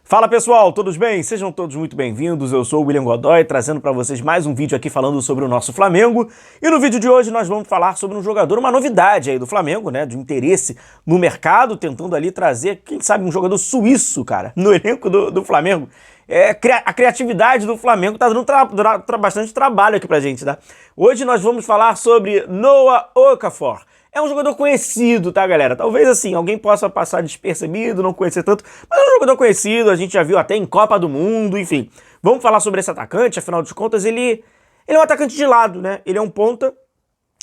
Fala pessoal, todos bem? Sejam todos muito bem-vindos, eu sou o William Godoy, trazendo para vocês mais um vídeo aqui falando sobre o nosso Flamengo. E no vídeo de hoje nós vamos falar sobre um jogador, uma novidade aí do Flamengo, né, de interesse no mercado, tentando ali trazer, quem sabe, um jogador suíço, cara, no elenco do Flamengo. A criatividade do Flamengo tá dando bastante trabalho aqui pra gente, tá? Hoje nós vamos falar sobre Noah Okafor. É um jogador conhecido, tá, galera? Talvez, assim, alguém possa passar despercebido, não conhecer tanto, mas é um jogador conhecido, a gente já viu até em Copa do Mundo, enfim. Vamos falar sobre esse atacante, afinal de contas, ele é um atacante de lado, né? Ele é um ponta,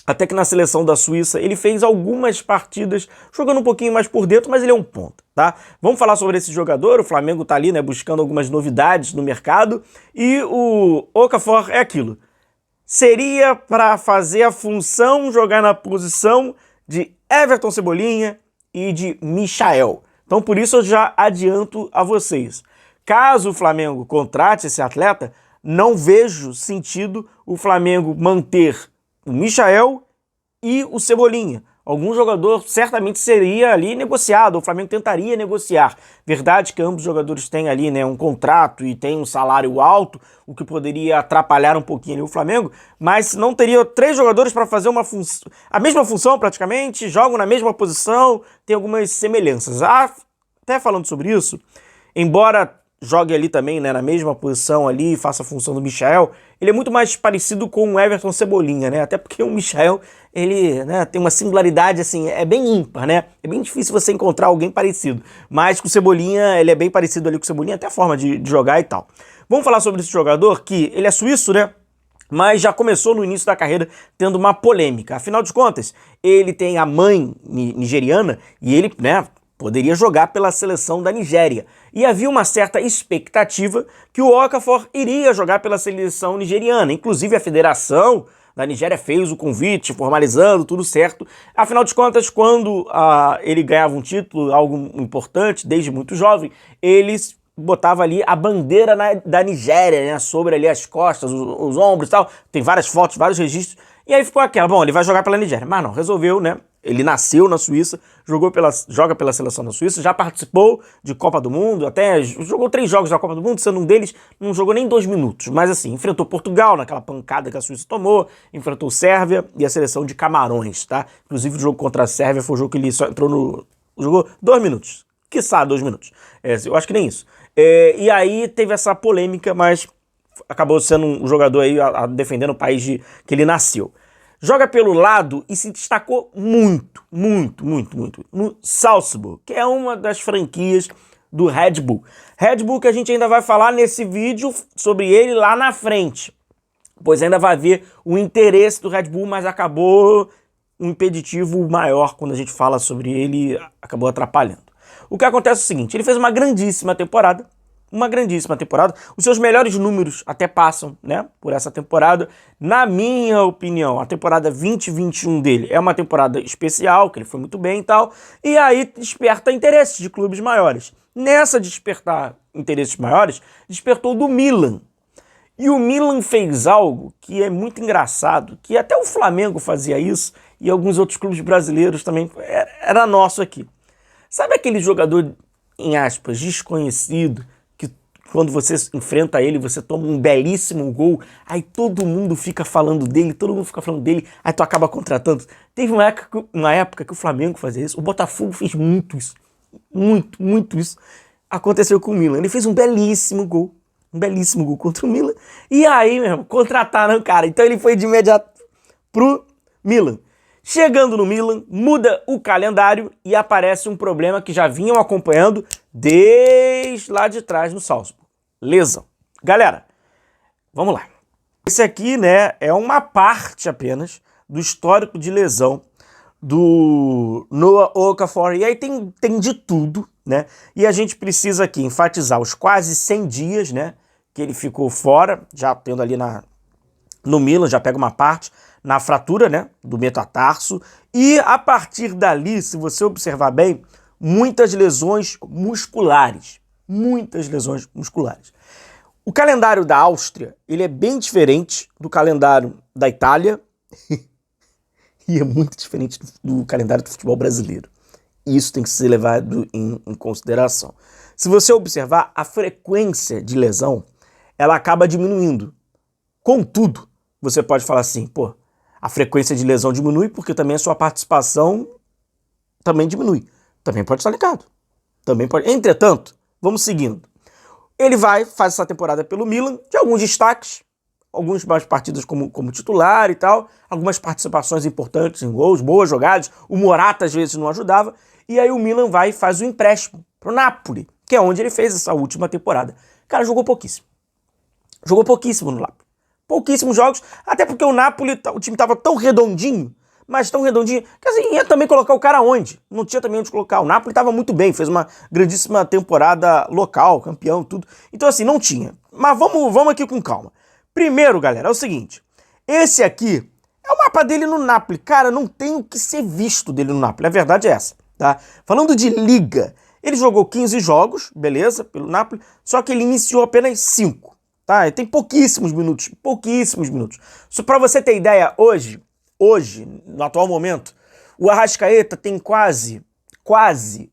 até que na seleção da Suíça ele fez algumas partidas jogando um pouquinho mais por dentro, mas ele é um ponta, tá? Vamos falar sobre esse jogador, o Flamengo tá ali, né, buscando algumas novidades no mercado, e o Okafor é aquilo. Seria para fazer a função, jogar na posição de Everton Cebolinha e de Michael. Então por isso eu já adianto a vocês. Caso o Flamengo contrate esse atleta, não vejo sentido o Flamengo manter o Michael e o Cebolinha. Algum jogador certamente seria ali negociado, o Flamengo tentaria negociar. Verdade que ambos os jogadores têm ali, né, um contrato e têm um salário alto, o que poderia atrapalhar um pouquinho ali o Flamengo, mas não teria três jogadores para fazer a mesma função praticamente, jogam na mesma posição, tem algumas semelhanças. Até falando sobre isso, embora jogue ali também, né, na mesma posição ali e faça a função do Michael, ele é muito mais parecido com o Everton Cebolinha, né? Até porque o Michael, ele, né, tem uma singularidade, assim, é bem ímpar, né? É bem difícil você encontrar alguém parecido. Mas com o Cebolinha, ele é bem parecido ali com o Cebolinha, até a forma de jogar e tal. Vamos falar sobre esse jogador, que ele é suíço, né? Mas já começou no início da carreira tendo uma polêmica. Afinal de contas, ele tem a mãe nigeriana e ele, né, poderia jogar pela seleção da Nigéria. E havia uma certa expectativa que o Okafor iria jogar pela seleção nigeriana. Inclusive a federação da Nigéria fez o convite, formalizando, tudo certo. Afinal de contas, quando ele ganhava um título, algo importante, desde muito jovem, eles botava ali a bandeira da Nigéria, né, sobre ali as costas, os ombros e tal. Tem várias fotos, vários registros. E aí ficou aquela, bom, ele vai jogar pela Nigéria. Mas não, resolveu, né? Ele nasceu na Suíça, joga pela seleção da Suíça, já participou de Copa do Mundo, até jogou 3 jogos da Copa do Mundo, sendo um deles, não jogou nem 2 minutos. Mas assim, enfrentou Portugal naquela pancada que a Suíça tomou, enfrentou Sérvia e a seleção de Camarões, tá? Inclusive o jogo contra a Sérvia foi o jogo que ele só entrou no... jogou 2 minutos, quiçá 2 minutos. Eu acho que nem isso. E aí teve essa polêmica, mas acabou sendo um jogador aí defendendo o país que ele nasceu. Joga pelo lado e se destacou muito no Salzburg, que é uma das franquias do Red Bull. Red Bull que a gente ainda vai falar nesse vídeo sobre ele lá na frente, pois ainda vai ver o interesse do Red Bull, mas acabou um impeditivo maior quando a gente fala sobre ele, acabou atrapalhando. O que acontece é o seguinte, ele fez uma grandíssima temporada, os seus melhores números até passam, né, por essa temporada. Na minha opinião, a temporada 2021 dele é uma temporada especial, que ele foi muito bem e tal, e aí desperta interesses de clubes maiores. Nessa despertar interesses maiores, despertou do Milan. E o Milan fez algo que é muito engraçado, que até o Flamengo fazia isso, e alguns outros clubes brasileiros também, era nosso aqui. Sabe aquele jogador, em aspas, desconhecido, quando você enfrenta ele, você toma um belíssimo gol, aí todo mundo fica falando dele, aí tu acaba contratando. Teve uma época que o Flamengo fazia isso, o Botafogo fez muito isso, muito isso. Aconteceu com o Milan, ele fez um belíssimo gol contra o Milan, e aí, meu irmão, contrataram o cara, então ele foi de imediato pro Milan. Chegando no Milan, muda o calendário e aparece um problema que já vinham acompanhando desde lá de trás no Salzburg. Lesão. Galera, vamos lá. Esse aqui, né, é uma parte apenas do histórico de lesão do Noah Okafor. E aí tem de tudo, né? E a gente precisa aqui enfatizar os quase 100 dias, né, que ele ficou fora, já tendo ali no Milan, já pega uma parte na fratura, né, do metatarso, e a partir dali, se você observar bem, muitas lesões musculares. O calendário da Áustria, ele é bem diferente do calendário da Itália e é muito diferente do calendário do futebol brasileiro. Isso tem que ser levado em consideração. Se você observar, a frequência de lesão, ela acaba diminuindo. Contudo, você pode falar assim, pô, a frequência de lesão diminui porque também a sua participação também diminui. Também pode estar ligado. Também pode. Entretanto, vamos seguindo. Ele faz essa temporada pelo Milan, de alguns destaques, algumas mais partidas como titular e tal, algumas participações importantes em gols, boas jogadas, o Morata às vezes não ajudava, e aí o Milan vai e faz o empréstimo pro Napoli, que é onde ele fez essa última temporada. Cara, jogou pouquíssimo. Jogou pouquíssimo no Napoli. Pouquíssimos jogos, até porque o Napoli, o time estava tão redondinho, mas tão redondinho, que assim, ia também colocar o cara onde? Não tinha também onde colocar. O Napoli estava muito bem, fez uma grandíssima temporada local, campeão, tudo. Então assim, não tinha. Mas vamos aqui com calma. Primeiro, galera, é o seguinte, esse aqui é o mapa dele no Napoli. Cara, não tem o que ser visto dele no Napoli, a verdade é essa, tá? Falando de liga, ele jogou 15 jogos, beleza, pelo Napoli, só que ele iniciou apenas 5. Tá? Tem pouquíssimos minutos. Só para você ter ideia, hoje, no atual momento, o Arrascaeta tem quase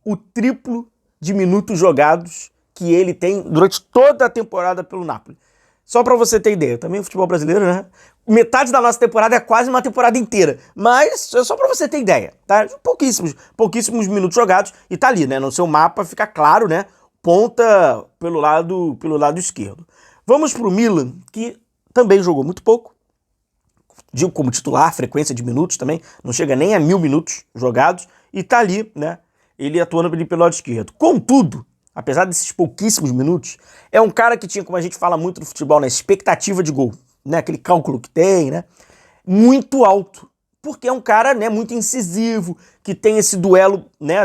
o triplo de minutos jogados que ele tem durante toda a temporada pelo Napoli. Só para você ter ideia, também o futebol brasileiro, né? Metade da nossa temporada é quase uma temporada inteira, mas é só para você ter ideia, tá? Pouquíssimos minutos jogados e tá ali, né? No seu mapa fica claro, né? Ponta pelo lado esquerdo. Vamos para o Milan, que também jogou muito pouco. Digo como titular, frequência de minutos também, não chega nem a 1000 minutos jogados, e tá ali, né? Ele atuando pelo lado esquerdo. Contudo, apesar desses pouquíssimos minutos, é um cara que tinha, como a gente fala muito no futebol, né? Expectativa de gol, né? Aquele cálculo que tem, né? Muito alto. Porque é um cara, né, muito incisivo, que tem esse duelo, né,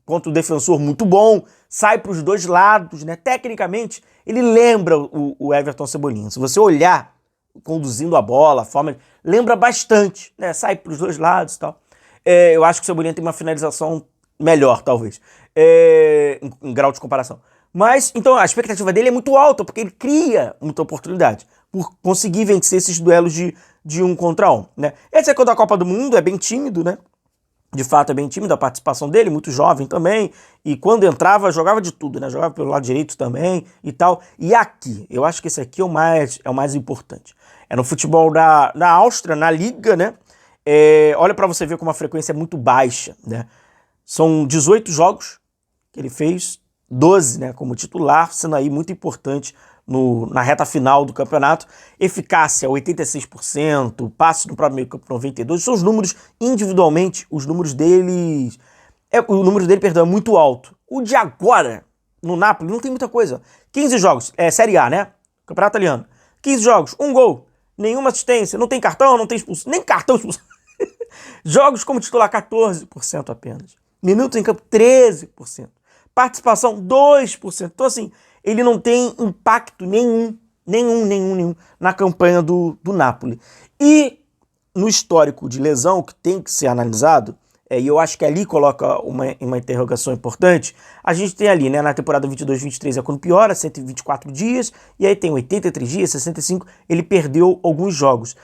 contra o defensor muito bom, sai para os dois lados, né? Tecnicamente, ele lembra o Everton Cebolinha. Se você olhar conduzindo a bola, a forma, lembra bastante, né? Sai para os dois lados e tal. Eu acho que o Cebolinha tem uma finalização melhor, talvez, em grau de comparação. Mas, então, a expectativa dele é muito alta, porque ele cria muita oportunidade, por conseguir vencer esses duelos de 1 contra 1, né? Esse é quando a Copa do Mundo é bem tímido, né? De fato é bem tímido a participação dele, muito jovem também, e quando entrava, jogava de tudo, né? Jogava pelo lado direito também e tal. E aqui, eu acho que esse aqui é o mais importante. É no futebol da Áustria, na Liga, né? Olha para você ver como a frequência é muito baixa, né? São 18 jogos que ele fez, 12, né, como titular, sendo aí muito importante na reta final do campeonato. Eficácia 86%, passe no próprio meio campo 92%. São os números individualmente, os números dele, perdão, é muito alto. O de agora, no Napoli, não tem muita coisa. 15 jogos, Série A, né? Campeonato italiano. 15 jogos, 1 gol, nenhuma assistência, não tem cartão, não tem expulsão, nem cartão expulsão. Jogos como titular, 14% apenas. Minutos em campo, 13%. Participação, 2%. Então, assim, ele não tem impacto nenhum na campanha do Napoli. E no histórico de lesão, que tem que ser analisado, e eu acho que ali coloca uma interrogação importante, a gente tem ali, né, na temporada 22-23 é quando piora, 124 dias, e aí tem 83 dias, 65, ele perdeu alguns jogos.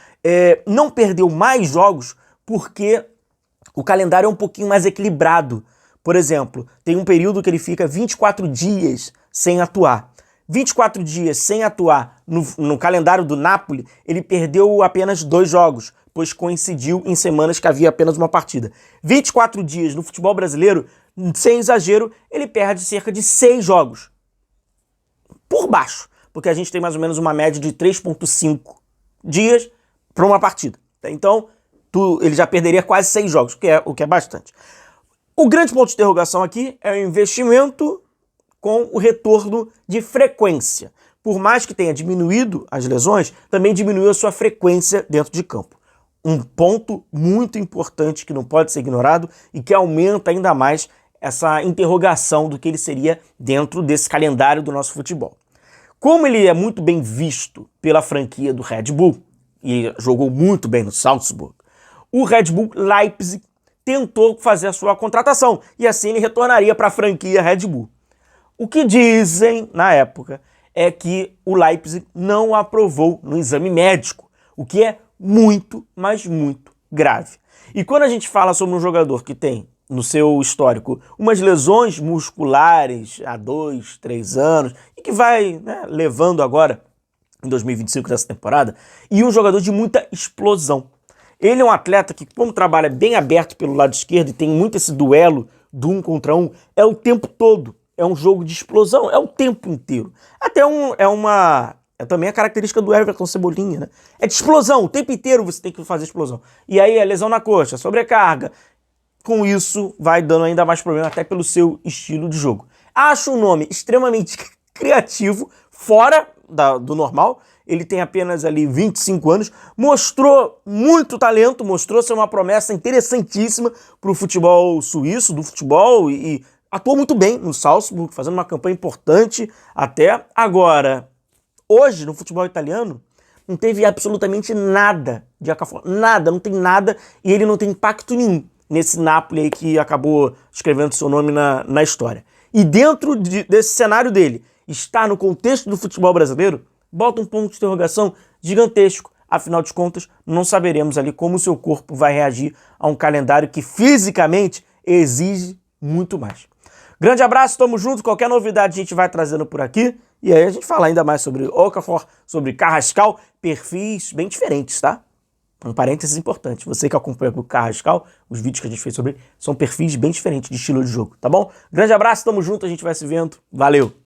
Não perdeu mais jogos porque o calendário é um pouquinho mais equilibrado. Por exemplo, tem um período que ele fica 24 dias sem atuar. 24 dias sem atuar no calendário do Napoli, ele perdeu apenas 2 jogos, pois coincidiu em semanas que havia apenas uma partida. 24 dias no futebol brasileiro, sem exagero, ele perde cerca de 6 jogos. Por baixo, porque a gente tem mais ou menos uma média de 3,5 dias para uma partida. Então, ele já perderia quase 6 jogos, o que é bastante. O grande ponto de interrogação aqui é o investimento com o retorno de frequência. Por mais que tenha diminuído as lesões, também diminuiu a sua frequência dentro de campo. Um ponto muito importante que não pode ser ignorado e que aumenta ainda mais essa interrogação do que ele seria dentro desse calendário do nosso futebol. Como ele é muito bem visto pela franquia do Red Bull e jogou muito bem no Salzburg, o Red Bull Leipzig tentou fazer a sua contratação e assim ele retornaria para a franquia Red Bull. O que dizem na época é que o Leipzig não aprovou no exame médico, o que é muito, mas muito grave. E quando a gente fala sobre um jogador que tem no seu histórico umas lesões musculares há 2, 3 anos e que vai, né, levando agora em 2025 dessa temporada, e um jogador de muita explosão. Ele é um atleta que, como trabalha bem aberto pelo lado esquerdo e tem muito esse duelo do 1 contra 1, é o tempo todo. É um jogo de explosão, é o tempo inteiro. É também a característica do Everton Cebolinha, né? É de explosão, o tempo inteiro você tem que fazer explosão. E aí a lesão na coxa, sobrecarga. Com isso, vai dando ainda mais problema até pelo seu estilo de jogo. Acho um nome extremamente criativo, fora do normal. Ele tem apenas ali 25 anos, mostrou muito talento, mostrou ser uma promessa interessantíssima para o futebol suíço, do futebol, e atuou muito bem no Salzburg, fazendo uma campanha importante até agora. Hoje, no futebol italiano, não teve absolutamente nada de Okafor, nada, não tem nada, e ele não tem impacto nenhum nesse Napoli aí que acabou escrevendo seu nome na história. E dentro desse cenário dele, estar no contexto do futebol brasileiro, bota um ponto de interrogação gigantesco. Afinal de contas, não saberemos ali como o seu corpo vai reagir a um calendário que fisicamente exige muito mais. Grande abraço, tamo junto. Qualquer novidade a gente vai trazendo por aqui. E aí a gente fala ainda mais sobre Okafor, sobre Carrascal, perfis bem diferentes, tá? Um parênteses importante. Você que acompanha o Carrascal, os vídeos que a gente fez sobre ele, são perfis bem diferentes de estilo de jogo, tá bom? Grande abraço, tamo junto, a gente vai se vendo. Valeu!